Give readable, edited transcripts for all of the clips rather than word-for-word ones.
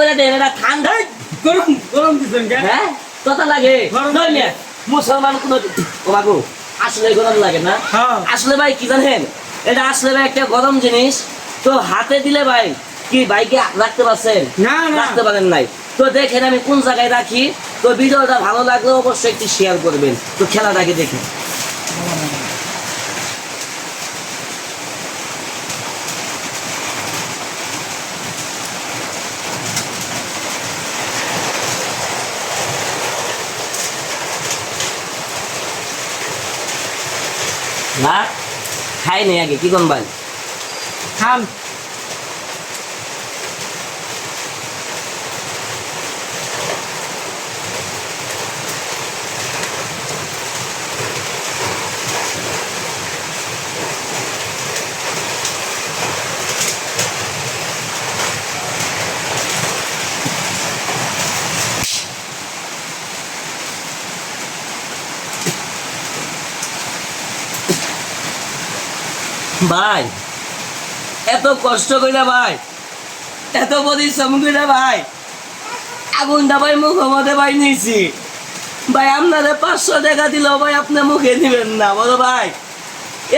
করে দেন, এটা ঠান্ডা। গরম গরম দিছেন কেন? হ্যাঁ কথা লাগে গরম নয় মিয়া, মুসলমান কোন ও বাবু আসলে গরম লাগে না? হ্যাঁ। আসলে ভাই কি জানেন, এটা আসলে ভাই একটা গরম জিনিস। তো হাতে দিলে ভাই কি বাইকে রাখতে পারছেন? না, না। রাখতে পারেন নাই। তো দেখেন আমি কোন জায়গায় রাখি। তো ভিডিওটা ভালো লাগলে অবশ্যই একটু শেয়ার করবেন। তো খেলাটাকে দেখেন। না খাই নেই আগে কি কোন ভাই? খান। ভাই এত কষ্ট কইরা ভাই, এত পরিশ্রম কইরা ভাই আগুনটা ভাই মুখ মধ্যে ভাই নিয়েছি ভাই। আপনারে 500 টাকা দিলেও ভাই আপনি মুখে দিবেন না বলো ভাই।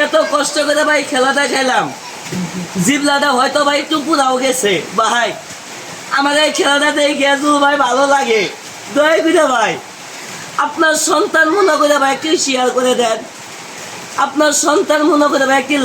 এত কষ্ট করে ভাই খেলাটা খেলাম, জিবলাটা হয়তো ভাই একটু পুরাও গেছে ভাই। আমার এই খেলাটা দেখে ভাই ভালো লাগে। দয়া করে ভাই আপনার সন্তান মনে করে ভাই একটু শেয়ার করে দেন। আপনার সন্তান মনে করে ভাই একটি